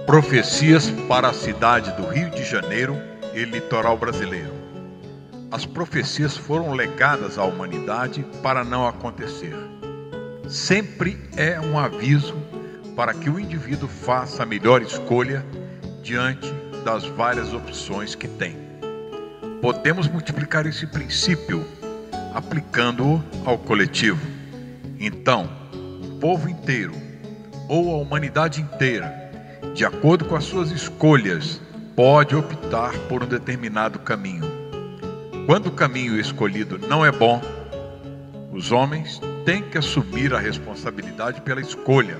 Profecias para a cidade do Rio de Janeiro e litoral brasileiro. As profecias foram legadas à humanidade para não acontecer. Sempre é um aviso para que o indivíduo faça a melhor escolha diante das várias opções que tem. Podemos multiplicar esse princípio aplicando-o ao coletivo. Então, o povo inteiro ou a humanidade inteira, de acordo com as suas escolhas, pode optar por um determinado caminho. Quando o caminho escolhido não é bom, os homens têm que assumir a responsabilidade pela escolha,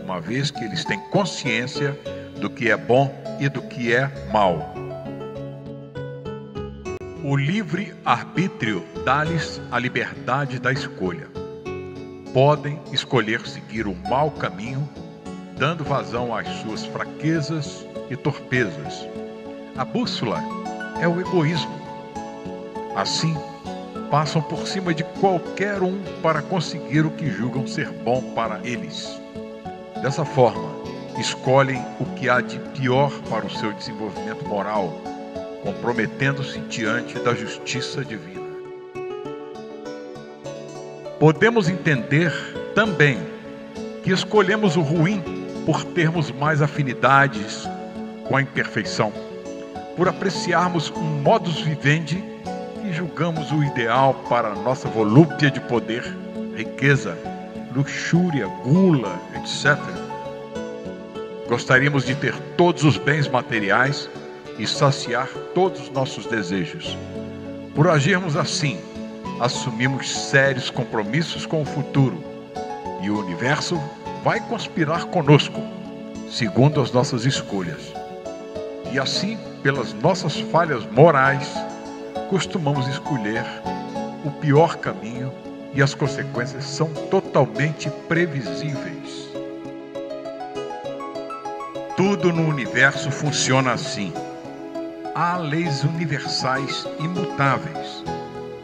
uma vez que eles têm consciência do que é bom e do que é mal. O livre-arbítrio dá-lhes a liberdade da escolha. Podem escolher seguir o mau caminho, dando vazão às suas fraquezas e torpezas. A bússola é o egoísmo. Assim, passam por cima de qualquer um para conseguir o que julgam ser bom para eles. Dessa forma, escolhem o que há de pior para o seu desenvolvimento moral, comprometendo-se diante da justiça divina. Podemos entender também que escolhemos o ruim por termos mais afinidades com a imperfeição, por apreciarmos um modus vivendi e julgamos o ideal para a nossa volúpia de poder, riqueza, luxúria, gula, etc. Gostaríamos de ter todos os bens materiais e saciar todos os nossos desejos. Por agirmos assim, assumimos sérios compromissos com o futuro e o universo vai conspirar conosco, segundo as nossas escolhas. E assim, pelas nossas falhas morais, costumamos escolher o pior caminho e as consequências são totalmente previsíveis. Tudo no universo funciona assim. Há leis universais imutáveis,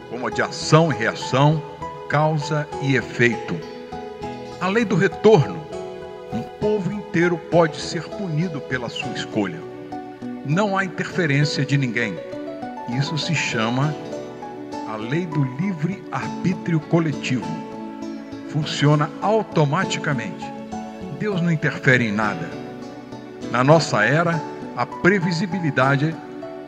como a de ação e reação, causa e efeito. A lei do retorno. Um povo inteiro pode ser punido pela sua escolha. Não há interferência de ninguém. Isso se chama a lei do livre-arbítrio coletivo. Funciona automaticamente. Deus não interfere em nada. Na nossa era, a previsibilidade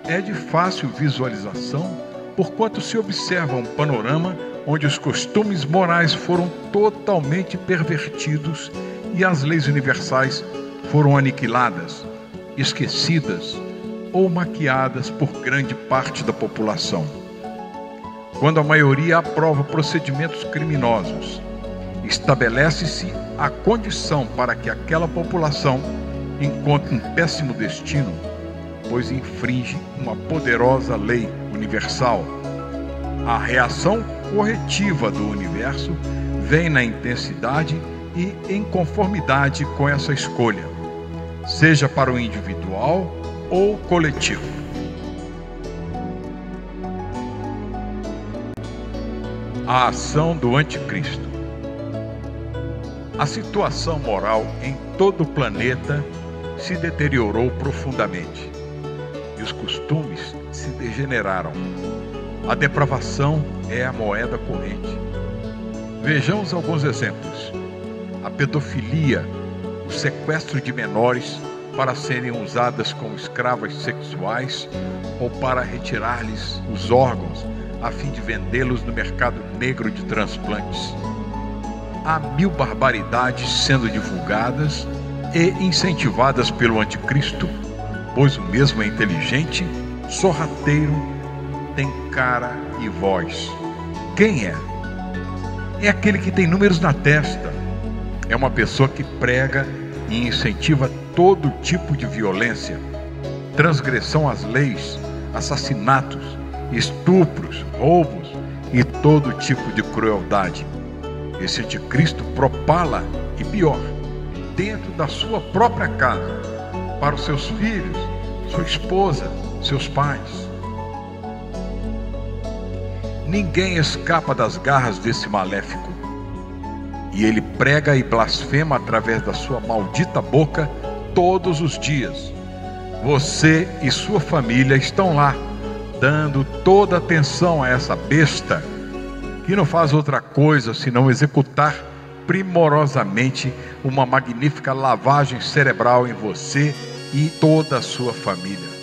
é de fácil visualização, porquanto se observa um panorama onde os costumes morais foram totalmente pervertidos e as leis universais foram aniquiladas, esquecidas ou maquiadas por grande parte da população. Quando a maioria aprova procedimentos criminosos, estabelece-se a condição para que aquela população encontre um péssimo destino, pois infringe uma poderosa lei universal. A reação corretiva do universo vem na intensidade e em conformidade com essa escolha, seja para o individual ou coletivo. A ação do anticristo. A situação moral em todo o planeta se deteriorou profundamente e os costumes se degeneraram. A depravação é a moeda corrente. Vejamos alguns exemplos. A pedofilia, o sequestro de menores para serem usadas como escravas sexuais ou para retirar-lhes os órgãos a fim de vendê-los no mercado negro de transplantes. Há 1000 barbaridades sendo divulgadas e incentivadas pelo anticristo, pois o mesmo é inteligente, sorrateiro, tem cara e voz. Quem é? É aquele que tem números na testa. É uma pessoa que prega e incentiva todo tipo de violência, transgressão às leis, assassinatos, estupros, roubos e todo tipo de crueldade. Esse anticristo propala, e pior, dentro da sua própria casa, para os seus filhos, sua esposa, seus pais. Ninguém escapa das garras desse maléfico. E ele prega e blasfema através da sua maldita boca todos os dias. Você e sua família estão lá, dando toda atenção a essa besta, que não faz outra coisa senão executar primorosamente uma magnífica lavagem cerebral em você e toda a sua família.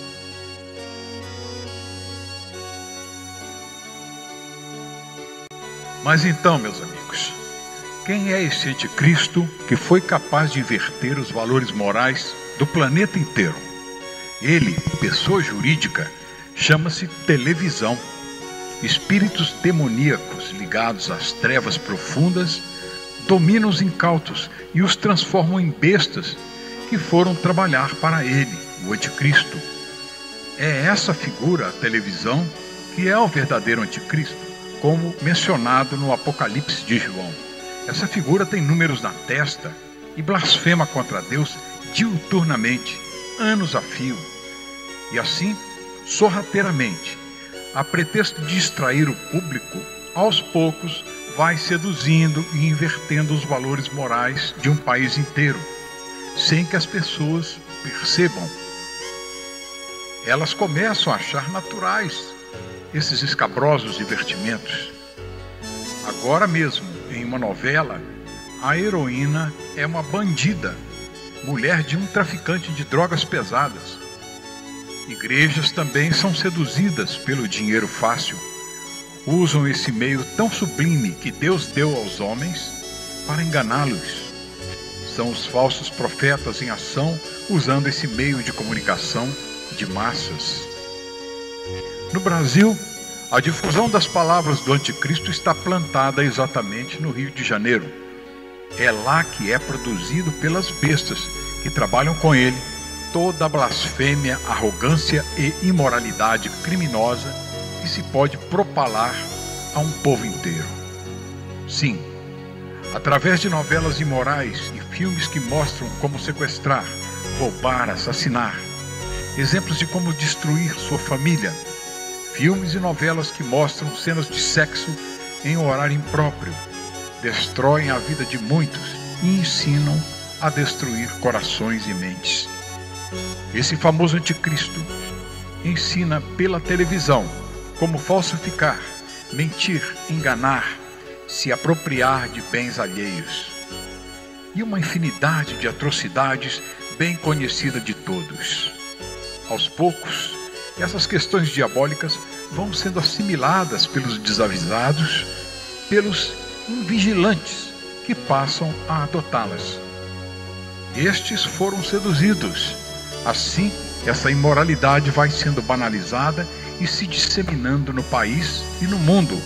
Mas então, meus amigos, quem é esse anticristo que foi capaz de inverter os valores morais do planeta inteiro? Ele, pessoa jurídica, chama-se televisão. Espíritos demoníacos ligados às trevas profundas dominam os incautos e os transformam em bestas que foram trabalhar para ele, o anticristo. É essa figura, a televisão, que é o verdadeiro anticristo, como mencionado no Apocalipse de João. Essa figura tem números na testa e blasfema contra Deus diuturnamente, anos a fio. E assim, sorrateiramente, a pretexto de distrair o público, aos poucos vai seduzindo e invertendo os valores morais de um país inteiro, sem que as pessoas percebam. Elas começam a achar naturais esses escabrosos divertimentos. Agora mesmo, em uma novela, a heroína é uma bandida, mulher de um traficante de drogas pesadas. Igrejas também são seduzidas pelo dinheiro fácil. Usam esse meio tão sublime que Deus deu aos homens para enganá-los. São os falsos profetas em ação, usando esse meio de comunicação de massas. No Brasil, a difusão das palavras do anticristo está plantada exatamente no Rio de Janeiro. É lá que é produzido pelas bestas que trabalham com ele toda a blasfêmia, arrogância e imoralidade criminosa que se pode propalar a um povo inteiro. Sim, através de novelas imorais e filmes que mostram como sequestrar, roubar, assassinar, exemplos de como destruir sua família, filmes e novelas que mostram cenas de sexo em horário impróprio, destroem a vida de muitos e ensinam a destruir corações e mentes. Esse famoso anticristo ensina pela televisão como falsificar, mentir, enganar, se apropriar de bens alheios e uma infinidade de atrocidades bem conhecida de todos. Aos poucos, essas questões diabólicas vão sendo assimiladas pelos desavisados, pelos invigilantes que passam a adotá-las. Estes foram seduzidos. Assim, essa imoralidade vai sendo banalizada e se disseminando no país e no mundo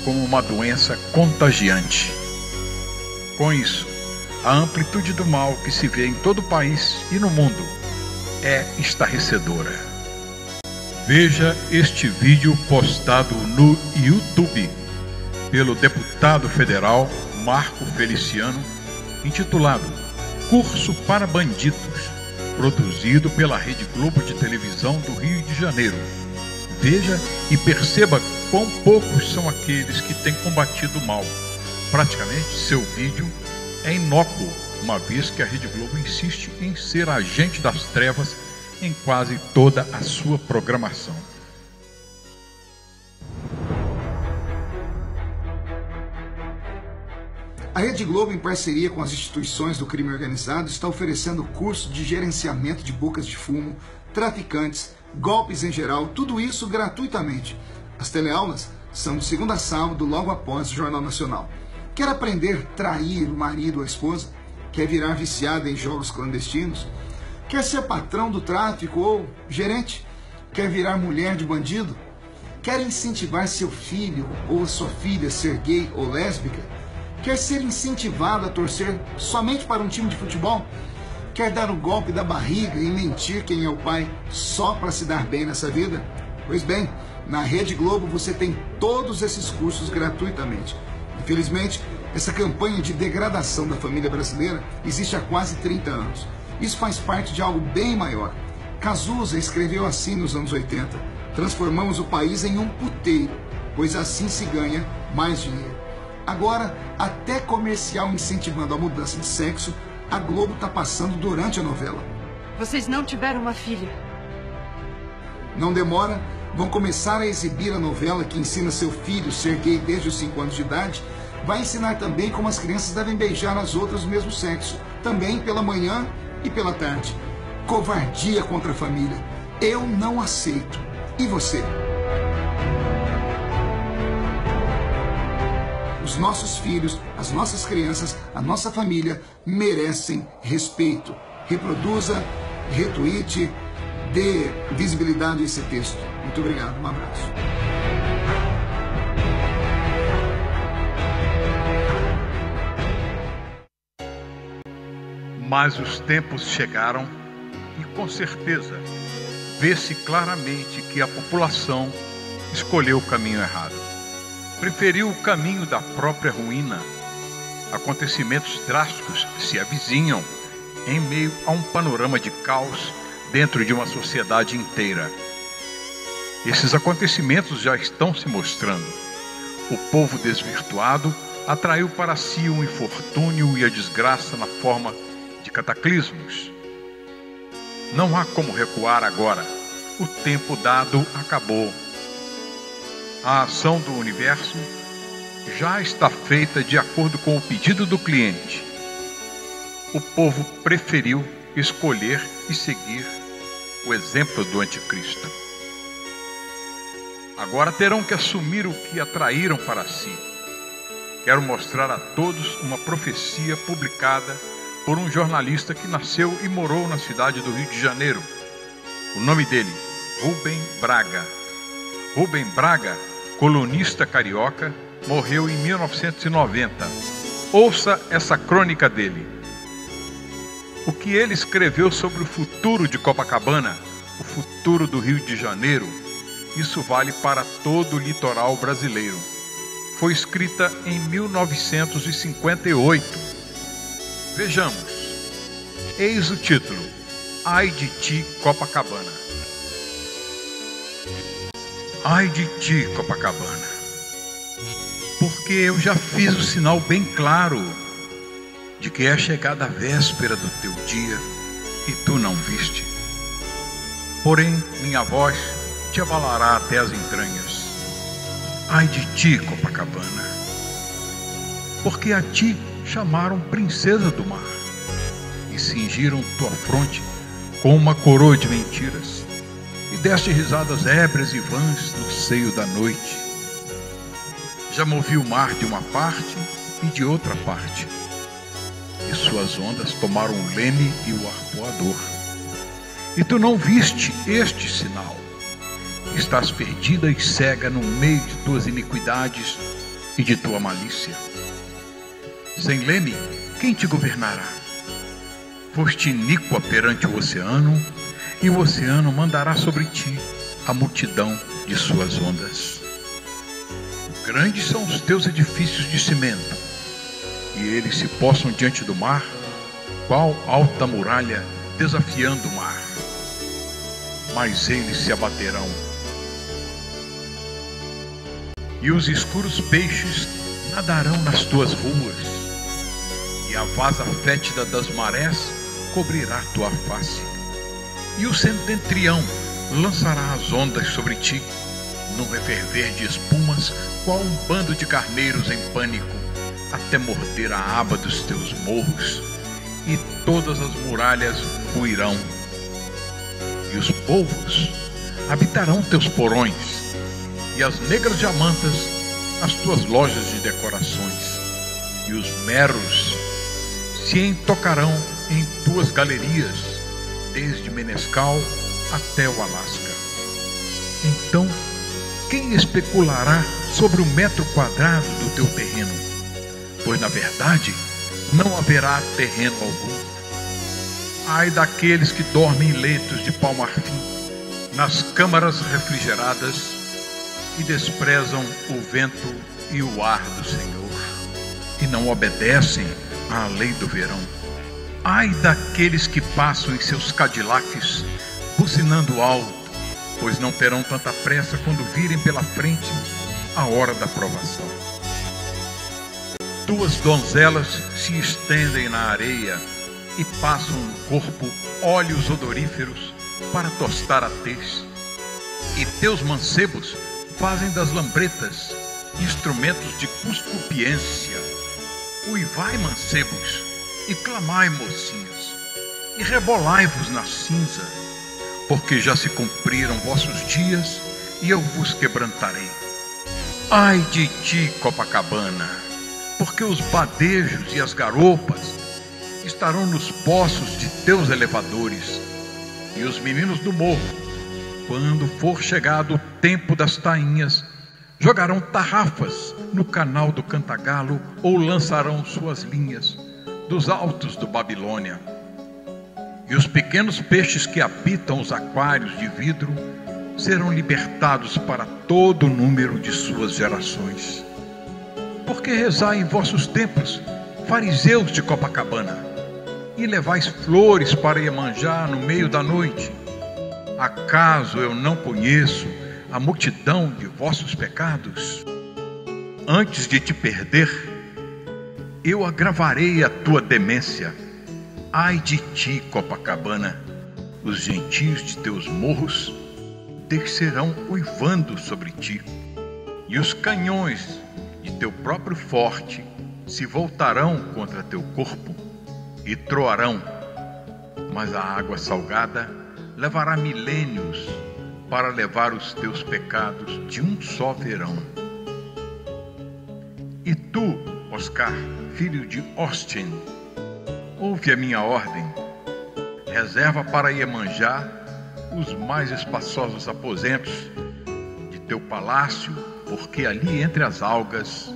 como uma doença contagiante. Com isso, a amplitude do mal que se vê em todo o país e no mundo é estarrecedora. Veja este vídeo postado no YouTube pelo deputado federal Marco Feliciano, intitulado Curso para Bandidos, produzido pela Rede Globo de televisão do Rio de Janeiro. Veja e perceba quão poucos são aqueles que têm combatido o mal. Praticamente, seu vídeo é inócuo, uma vez que a Rede Globo insiste em ser agente das trevas em quase toda a sua programação. A Rede Globo, em parceria com as instituições do crime organizado, está oferecendo curso de gerenciamento de bocas de fumo, traficantes, golpes em geral, tudo isso gratuitamente. As teleaulas são de segunda a sábado, logo após o Jornal Nacional. Quer aprender a trair o marido ou a esposa? Quer virar viciado em jogos clandestinos? Quer ser patrão do tráfico ou gerente? Quer virar mulher de bandido? Quer incentivar seu filho ou a sua filha a ser gay ou lésbica? Quer ser incentivado a torcer somente para um time de futebol? Quer dar o golpe da barriga e mentir quem é o pai só para se dar bem nessa vida? Pois bem, na Rede Globo você tem todos esses cursos gratuitamente. Infelizmente, essa campanha de degradação da família brasileira existe há quase 30 anos. Isso faz parte de algo bem maior. Cazuza escreveu assim nos anos 80: transformamos o país em um puteiro, pois assim se ganha mais dinheiro. Agora, até comercial incentivando a mudança de sexo, a Globo está passando durante a novela. Vocês não tiveram uma filha. Não demora, vão começar a exibir a novela que ensina seu filho a ser gay desde os 5 anos de idade. Vai ensinar também como as crianças devem beijar as outras do mesmo sexo, também pela manhã e pela tarde. Covardia contra a família. Eu não aceito. E você? Os nossos filhos, as nossas crianças, a nossa família merecem respeito. Reproduza, retweete, dê visibilidade a esse texto. Muito obrigado, um abraço. Mas os tempos chegaram e, com certeza, vê-se claramente que a população escolheu o caminho errado. Preferiu o caminho da própria ruína. Acontecimentos drásticos se avizinham em meio a um panorama de caos dentro de uma sociedade inteira. Esses acontecimentos já estão se mostrando. O povo desvirtuado atraiu para si o infortúnio e a desgraça na forma de cataclismos. Não há como recuar agora. O tempo dado acabou. A ação do universo já está feita de acordo com o pedido do cliente. O povo preferiu escolher e seguir o exemplo do anticristo. Agora terão que assumir o que atraíram para si. Quero mostrar a todos uma profecia publicada por um jornalista que nasceu e morou na cidade do Rio de Janeiro. O nome dele, Rubem Braga. Rubem Braga, colunista carioca, morreu em 1990. Ouça essa crônica dele. O que ele escreveu sobre o futuro de Copacabana, o futuro do Rio de Janeiro, isso vale para todo o litoral brasileiro. Foi escrita em 1958. Vejamos. Eis o título: Ai de ti, Copacabana. Ai de ti, Copacabana, porque eu já fiz o sinal bem claro de que é chegada a véspera do teu dia e tu não viste. Porém, minha voz te abalará até as entranhas. Ai de ti, Copacabana, porque a ti chamaram princesa do mar e cingiram tua fronte com uma coroa de mentiras e deste risadas ébrias e vãs no seio da noite. Já movi o mar de uma parte e de outra parte, e suas ondas tomaram o leme e o arpoador. E tu não viste este sinal. Estás perdida e cega no meio de tuas iniquidades e de tua malícia. Sem leme, quem te governará? Foste iníqua perante o oceano, e o oceano mandará sobre ti a multidão de suas ondas. Grandes são os teus edifícios de cimento, e eles se possam diante do mar, qual alta muralha desafiando o mar. Mas eles se abaterão. E os escuros peixes nadarão nas tuas ruas, e a vaza fétida das marés cobrirá tua face. E o setentrião lançará as ondas sobre ti, num referver de espumas, qual um bando de carneiros em pânico, até morder a aba dos teus morros, e todas as muralhas ruirão. E os povos habitarão teus porões, e as negras diamantas as tuas lojas de decorações, e os meros se entocarão em tuas galerias, desde Menescal até o Alasca. Então, quem especulará sobre o metro quadrado do teu terreno? Pois, na verdade, não haverá terreno algum. Ai daqueles que dormem em leitos de pau-marfim, nas câmaras refrigeradas, e desprezam o vento e o ar do Senhor, e não obedecem à lei do verão. Ai daqueles que passam em seus Cadillacs, buzinando alto, pois não terão tanta pressa quando virem pela frente a hora da provação. Tuas donzelas se estendem na areia, e passam no corpo óleos odoríferos para tostar a tez. E teus mancebos fazem das lambretas instrumentos de cuscupiência. Uivai, mancebos, e clamai, mocinhas, e rebolai-vos na cinza, porque já se cumpriram vossos dias e eu vos quebrantarei. Ai de ti, Copacabana, porque os badejos e as garopas estarão nos poços de teus elevadores, e os meninos do morro, quando for chegado o tempo das tainhas, jogarão tarrafas no canal do Cantagalo ou lançarão suas linhas dos altos do Babilônia. E os pequenos peixes que habitam os aquários de vidro serão libertados para todo o número de suas gerações. Por que rezai em vossos templos, fariseus de Copacabana, e levais flores para Iemanjá no meio da noite? Acaso eu não conheço a multidão de vossos pecados? Antes de te perder, eu agravarei a tua demência. Ai de ti, Copacabana, os gentios de teus morros descerão uivando sobre ti, e os canhões de teu próprio forte se voltarão contra teu corpo e troarão, mas a água salgada levará milênios para levar os teus pecados de um só verão. E tu, Oscar, filho de Austin, ouve a minha ordem. Reserva para Iemanjá os mais espaçosos aposentos de teu palácio, porque ali entre as algas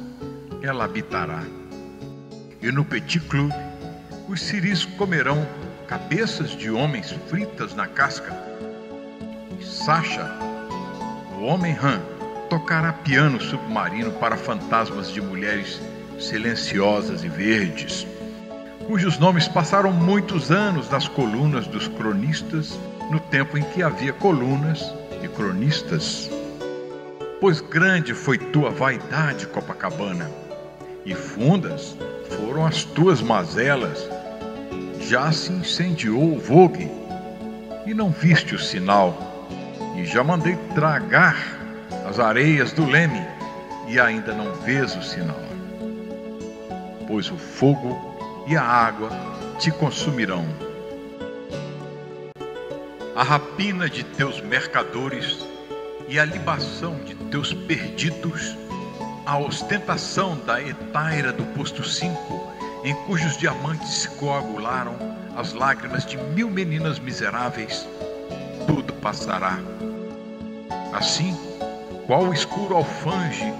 ela habitará. E no Petit Club os ciris comerão cabeças de homens fritas na casca. E Sacha, o homem rã, tocará piano submarino para fantasmas de mulheres silenciosas e verdes, cujos nomes passaram muitos anos nas colunas dos cronistas, no tempo em que havia colunas e cronistas. Pois grande foi tua vaidade, Copacabana, e fundas foram as tuas mazelas. Já se incendiou o vogue, e não viste o sinal, e já mandei tragar as areias do Leme, e ainda não vês o sinal. Pois o fogo e a água te consumirão. A rapina de teus mercadores e a libação de teus perdidos, a ostentação da etaira do posto 5, em cujos diamantes se coagularam as lágrimas de 1000 meninas miseráveis, tudo passará. Assim, qual o escuro alfange,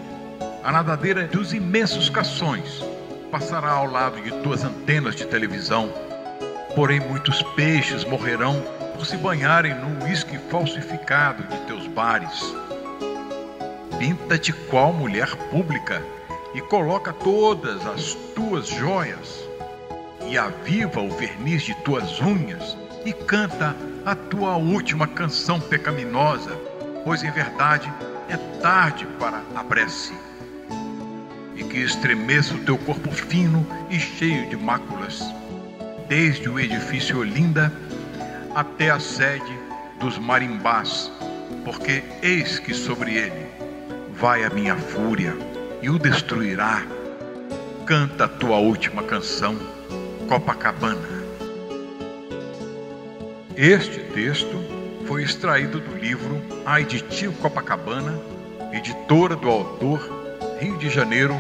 a nadadeira dos imensos cações passará ao lado de tuas antenas de televisão, porém muitos peixes morrerão por se banharem no uísque falsificado de teus bares. Pinta-te qual mulher pública e coloca todas as tuas joias, e aviva o verniz de tuas unhas, e canta a tua última canção pecaminosa, pois em verdade é tarde para a prece. E que estremeça o teu corpo fino e cheio de máculas, desde o edifício Olinda até a sede dos marimbás, porque eis que sobre ele vai a minha fúria e o destruirá. Canta a tua última canção, Copacabana. Este texto foi extraído do livro Ai de ti, Copacabana, editora do autor, Rio de Janeiro,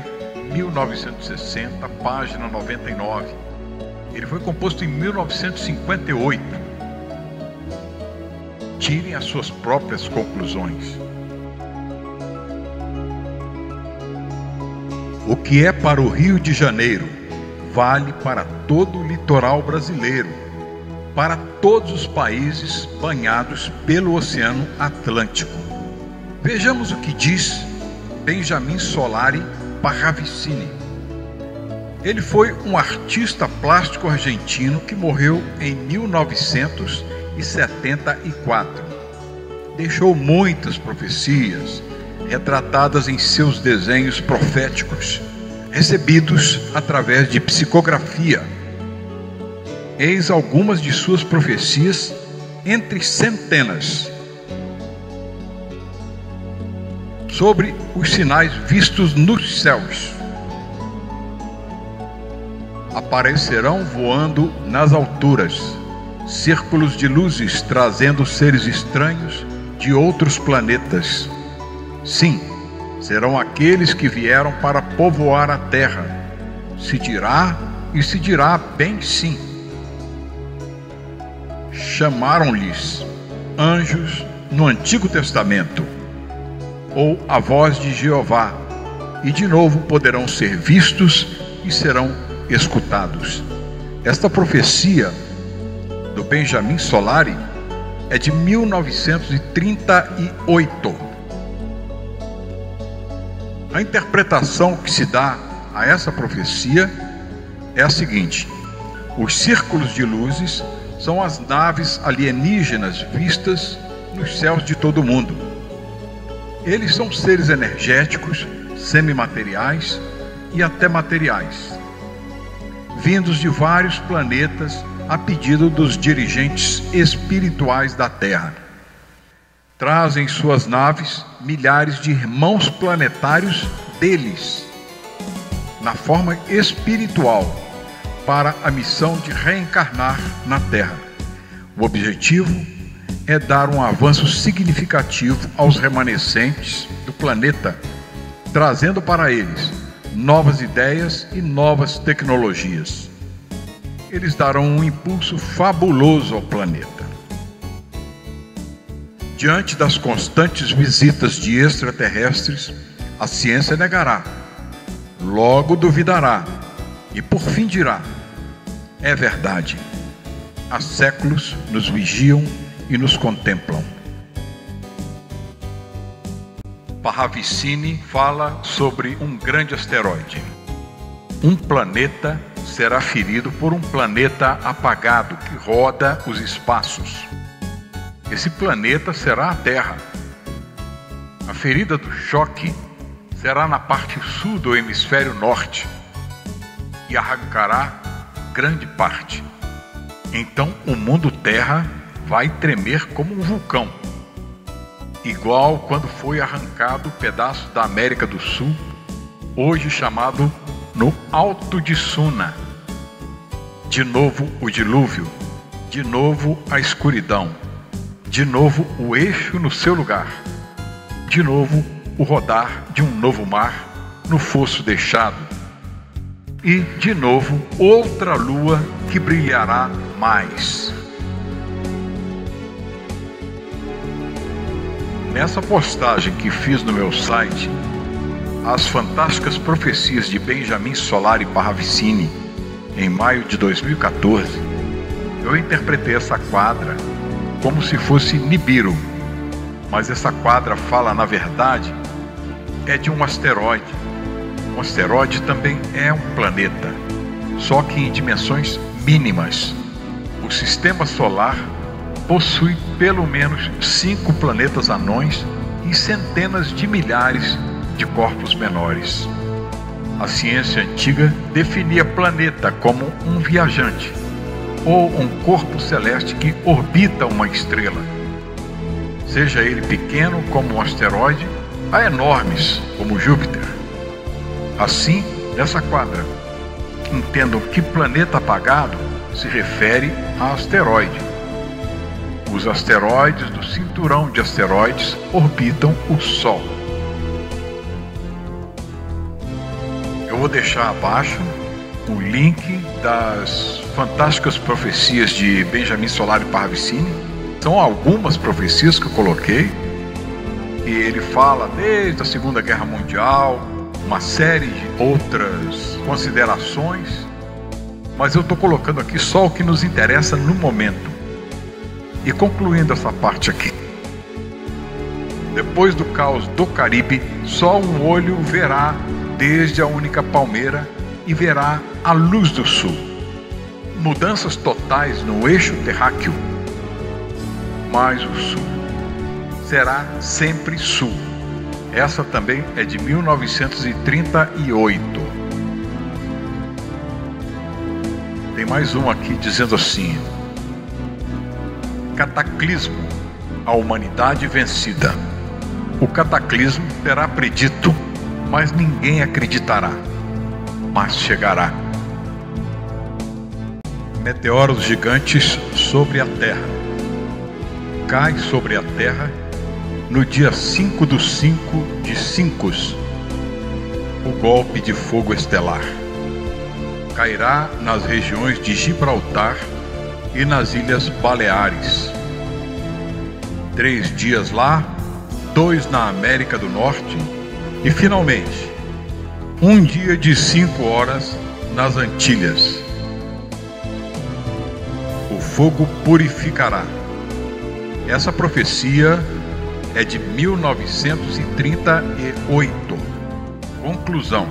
1960, página 99. Ele foi composto em 1958. Tirem as suas próprias conclusões. O que é para o Rio de Janeiro, vale para todo o litoral brasileiro, para todos os países banhados pelo Oceano Atlântico. Vejamos o que diz Benjamin Solari Parravicini. Ele foi um artista plástico argentino que morreu em 1974. Deixou muitas profecias retratadas em seus desenhos proféticos, recebidos através de psicografia. eis algumas de suas profecias entre centenas, sobre os sinais vistos nos céus. Aparecerão voando nas alturas, círculos de luzes trazendo seres estranhos de outros planetas. Sim, serão aqueles que vieram para povoar a terra. Se dirá, e se dirá bem sim. Chamaram-lhes anjos no Antigo Testamento, ou a voz de Jeová, e de novo poderão ser vistos e serão escutados. Esta profecia do Benjamin Solari é de 1938. A interpretação que se dá a essa profecia é a seguinte: os círculos de luzes são as naves alienígenas vistas nos céus de todo o mundo. Eles são seres energéticos, semimateriais e até materiais, vindos de vários planetas a pedido dos dirigentes espirituais da Terra. Trazem em suas naves milhares de irmãos planetários deles, na forma espiritual, para a missão de reencarnar na Terra. O objetivo é dar um avanço significativo aos remanescentes do planeta, trazendo para eles novas ideias e novas tecnologias. Eles darão um impulso fabuloso ao planeta. Diante das constantes visitas de extraterrestres, a ciência negará, logo duvidará e por fim dirá: é verdade. Há séculos nos vigiam e nos contemplam. Parravicini fala sobre um grande asteroide. Um planeta será ferido por um planeta apagado que roda os espaços. Esse planeta será a Terra. A ferida do choque será na parte sul do hemisfério norte e arrancará grande parte. Então o mundo Terra vai tremer como um vulcão, igual quando foi arrancado o pedaço da América do Sul, hoje chamado no Alto de Suna. De novo o dilúvio, de novo a escuridão, de novo o eixo no seu lugar, de novo o rodar de um novo mar no fosso deixado, e de novo outra lua que brilhará mais. Nessa postagem que fiz no meu site, As Fantásticas Profecias de Benjamin Solari Parravicini, em maio de 2014, eu interpretei essa quadra como se fosse Nibiru, mas essa quadra fala, na verdade, é de um asteroide. Um asteroide também é um planeta, só que em dimensões mínimas. O sistema solar possui pelo menos 5 planetas anões e centenas de milhares de corpos menores. A ciência antiga definia planeta como um viajante, ou um corpo celeste que orbita uma estrela, seja ele pequeno como um asteroide, a enormes como Júpiter. Assim, nessa quadra, entendam que planeta apagado se refere a asteroide. Os asteroides do cinturão de asteroides orbitam o Sol. Eu vou deixar abaixo o link das Fantásticas Profecias de Benjamin Solari Parravicini. São algumas profecias que eu coloquei, e ele fala desde a Segunda Guerra Mundial, uma série de outras considerações, mas eu estou colocando aqui só o que nos interessa no momento. E concluindo essa parte aqui: depois do caos do Caribe, só um olho verá desde a única palmeira e verá a luz do sul. Mudanças totais no eixo terráqueo, mas o sul será sempre sul. Essa também é de 1938. Tem mais um aqui dizendo assim: cataclismo, a humanidade vencida. O cataclismo terá predito, mas ninguém acreditará. Mas chegará. Meteoros gigantes sobre a Terra. Cai sobre a Terra no dia 5 do 5 de Cincos, o golpe de fogo estelar. Cairá nas regiões de Gibraltar e nas Ilhas Baleares. 3 dias lá, 2 na América do Norte e, finalmente, um dia de 5 horas nas Antilhas. O fogo purificará. Essa profecia é de 1938. Conclusão: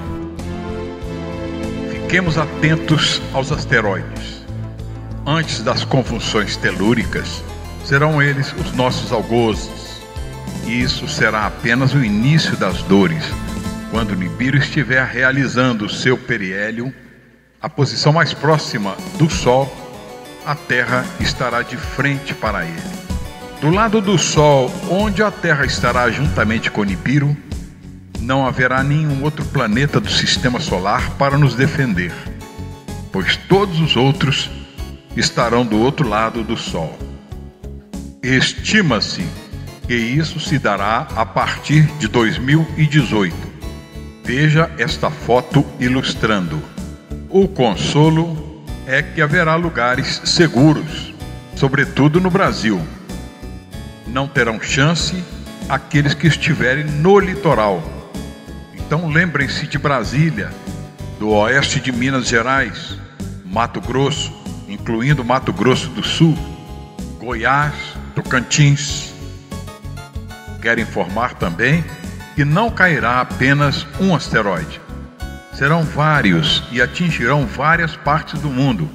fiquemos atentos aos asteroides. Antes das convulsões telúricas, serão eles os nossos algozes. E isso será apenas o início das dores, quando Nibiru estiver realizando o seu periélio, a posição mais próxima do Sol, a Terra estará de frente para ele. Do lado do Sol, onde a Terra estará juntamente com Nibiru, não haverá nenhum outro planeta do Sistema Solar para nos defender, pois todos os outros estarão do outro lado do Sol. Estima-se que isso se dará a partir de 2018. Veja esta foto ilustrando. O consolo é que haverá lugares seguros, sobretudo no Brasil. Não terão chance aqueles que estiverem no litoral. Então lembrem-se de Brasília, do oeste de Minas Gerais, Mato Grosso, incluindo Mato Grosso do Sul, Goiás, Tocantins. Quero informar também que não cairá apenas um asteroide. Serão vários e atingirão várias partes do mundo.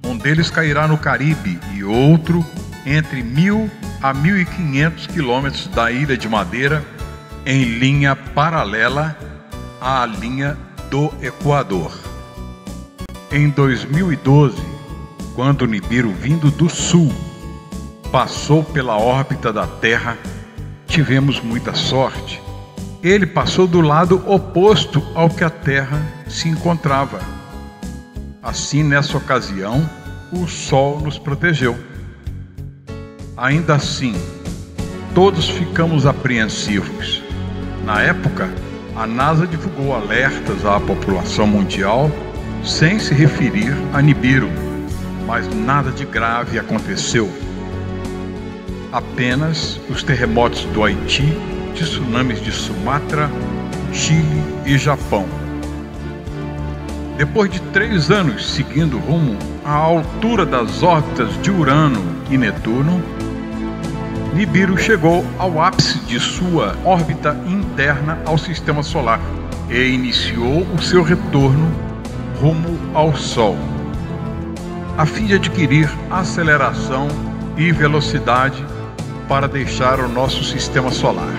Um deles cairá no Caribe e outro entre 1.000 a 1.500 quilômetros da Ilha de Madeira, em linha paralela à linha do Equador. Em 2012, quando o Nibiru, vindo do sul, passou pela órbita da Terra, tivemos muita sorte. Ele passou do lado oposto ao que a Terra se encontrava. Assim, nessa ocasião, o Sol nos protegeu. Ainda assim, todos ficamos apreensivos. Na época, a NASA divulgou alertas à população mundial sem se referir a Nibiru, mas nada de grave aconteceu. Apenas os terremotos do Haiti, tsunamis de Sumatra, Chile e Japão. Depois de 3 anos seguindo rumo à altura das órbitas de Urano e Netuno, Nibiru chegou ao ápice de sua órbita interna ao Sistema Solar e iniciou o seu retorno rumo ao Sol, a fim de adquirir aceleração e velocidade para deixar o nosso Sistema Solar.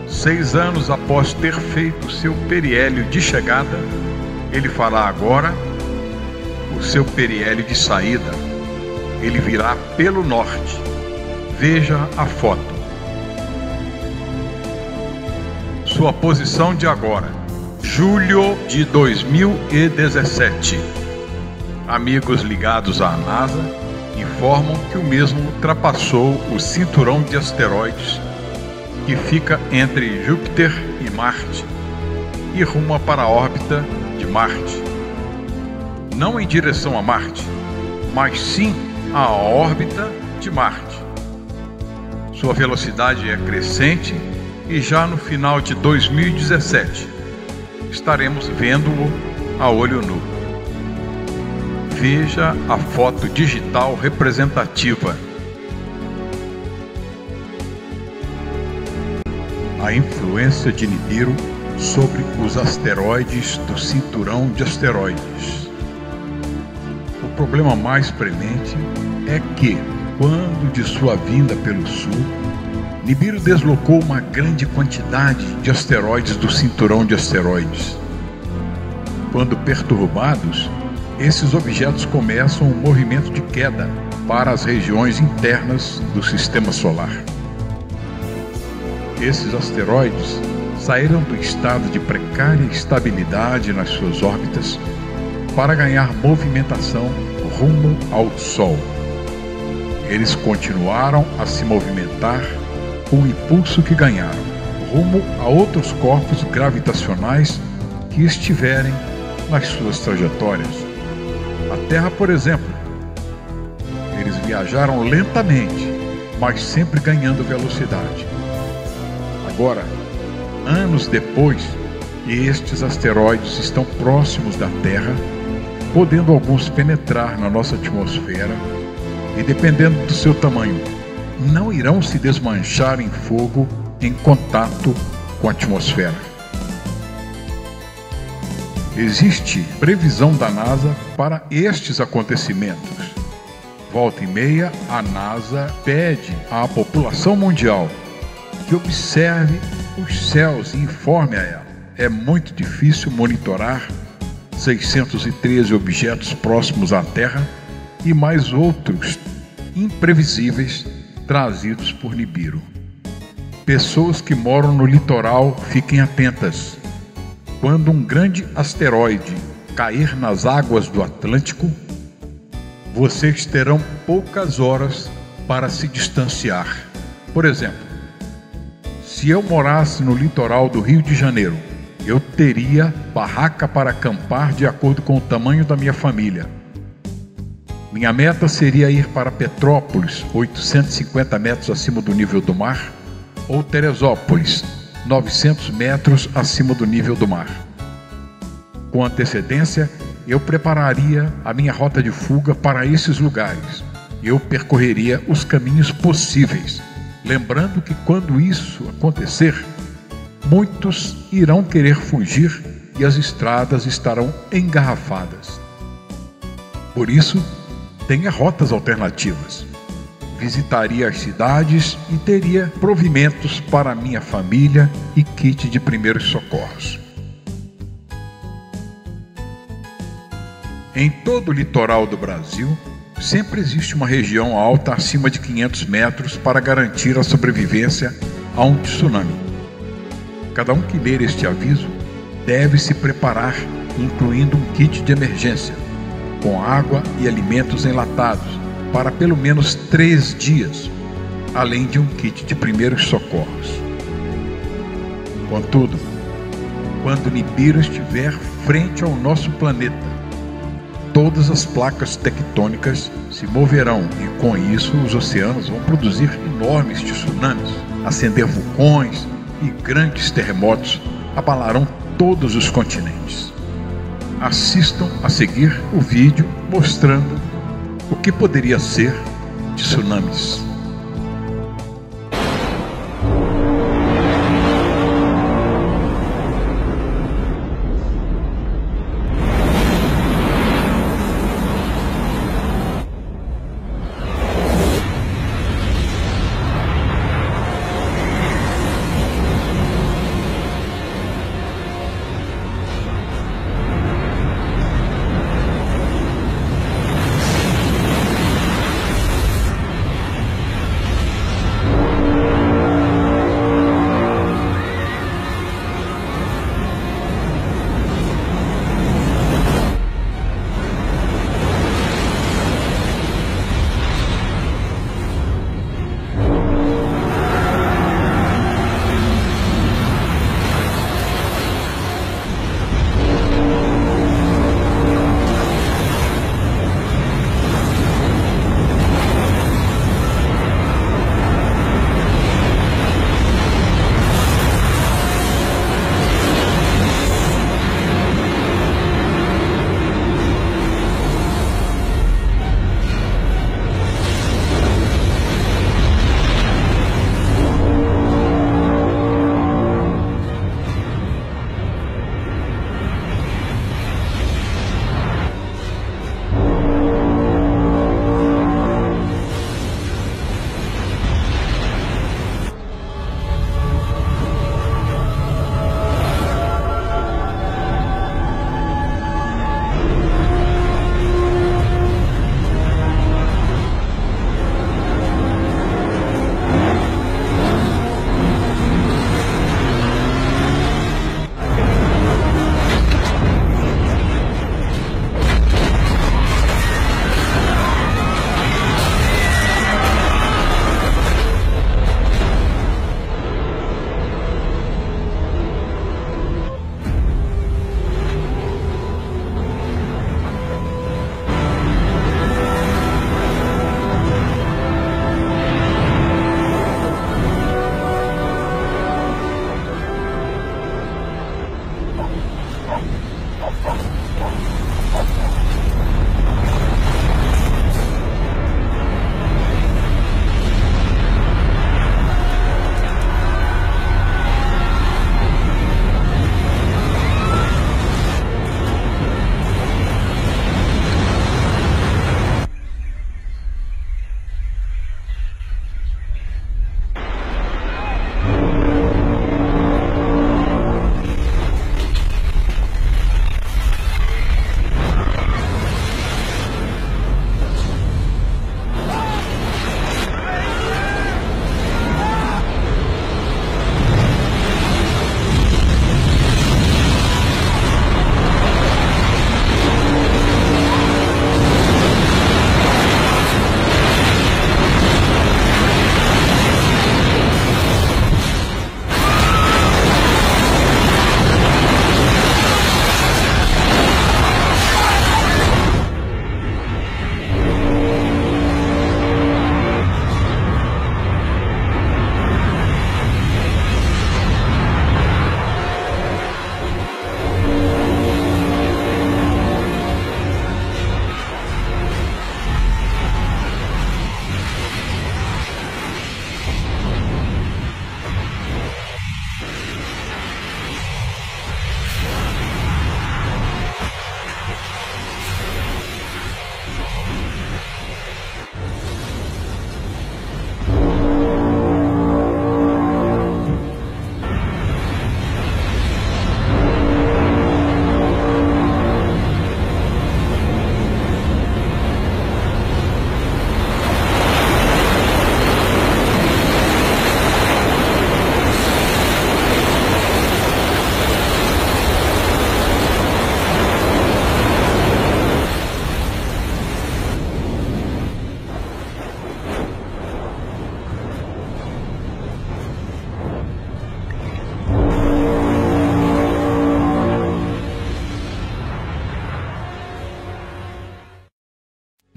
6 anos após ter feito seu periélio de chegada, ele fará agora o seu periélio de saída. Ele virá pelo norte. Veja a foto. Sua posição de agora, julho de 2017. Amigos ligados à NASA informam que o mesmo ultrapassou o cinturão de asteroides que fica entre Júpiter e Marte e ruma para a órbita de Marte. Não em direção a Marte, mas sim à órbita de Marte. Sua velocidade é crescente e já no final de 2017 estaremos vendo-o a olho nu. Veja a foto digital representativa. A influência de Nibiru sobre os asteroides do cinturão de asteroides. O problema mais premente é que, quando de sua vinda pelo sul, Nibiru deslocou uma grande quantidade de asteroides do cinturão de asteroides. Quando perturbados, esses objetos começam um movimento de queda para as regiões internas do sistema solar. Esses asteroides saíram do estado de precária estabilidade nas suas órbitas para ganhar movimentação rumo ao Sol. Eles continuaram a se movimentar com o impulso que ganharam, rumo a outros corpos gravitacionais que estiverem nas suas trajetórias. A Terra, por exemplo, eles viajaram lentamente, mas sempre ganhando velocidade. Agora, anos depois, estes asteroides estão próximos da Terra, podendo alguns penetrar na nossa atmosfera e, dependendo do seu tamanho, não irão se desmanchar em fogo em contato com a atmosfera. Existe previsão da NASA para estes acontecimentos. Volta e meia, a NASA pede à população mundial que observe os céus e informe a ela. É muito difícil monitorar 613 objetos próximos à Terra e mais outros imprevisíveis trazidos por Nibiru. Pessoas que moram no litoral, fiquem atentas. Quando um grande asteroide cair nas águas do Atlântico, vocês terão poucas horas para se distanciar. Por exemplo, se eu morasse no litoral do Rio de Janeiro, eu teria barraca para acampar de acordo com o tamanho da minha família. Minha meta seria ir para Petrópolis, 850 metros acima do nível do mar, ou Teresópolis, 900 metros acima do nível do mar. Com antecedência, eu prepararia a minha rota de fuga para esses lugares. Eu percorreria os caminhos possíveis, lembrando que quando isso acontecer, muitos irão querer fugir e as estradas estarão engarrafadas. Por isso, tenha rotas alternativas. Visitaria as cidades e teria provimentos para minha família e kit de primeiros socorros. Em todo o litoral do Brasil, sempre existe uma região alta acima de 500 metros para garantir a sobrevivência a um tsunami. Cada um que ler este aviso deve se preparar, incluindo um kit de emergência, com água e alimentos enlatados, para pelo menos 3 dias, além de um kit de primeiros socorros. Contudo, quando Nibiru estiver frente ao nosso planeta, todas as placas tectônicas se moverão e, com isso, os oceanos vão produzir enormes tsunamis, acender vulcões e grandes terremotos abalarão todos os continentes. Assistam a seguir o vídeo mostrando o que poderia ser tsunamis.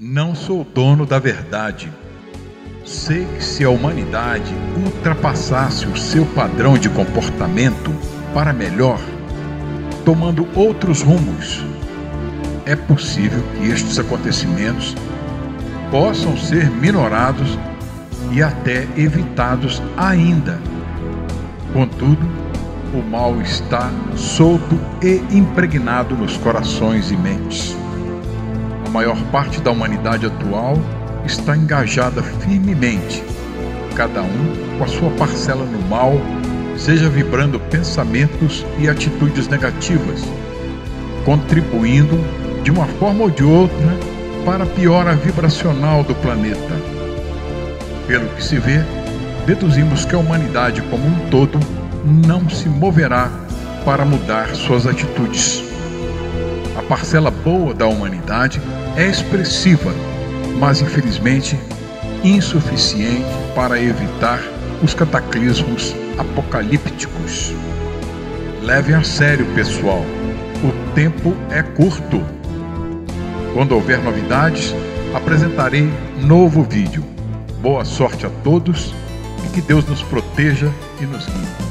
Não sou dono da verdade. Sei que se a humanidade ultrapassasse o seu padrão de comportamento para melhor, tomando outros rumos, é possível que estes acontecimentos possam ser minorados e até evitados ainda. Contudo, o mal está solto e impregnado nos corações e mentes. A maior parte da humanidade atual está engajada firmemente, cada um com a sua parcela no mal, seja vibrando pensamentos e atitudes negativas, contribuindo de uma forma ou de outra para a piora vibracional do planeta. Pelo que se vê, deduzimos que a humanidade como um todo não se moverá para mudar suas atitudes. A parcela boa da humanidade é expressiva, mas infelizmente insuficiente para evitar os cataclismos apocalípticos. Levem a sério, pessoal, o tempo é curto. Quando houver novidades, apresentarei novo vídeo. Boa sorte a todos e que Deus nos proteja e nos guie.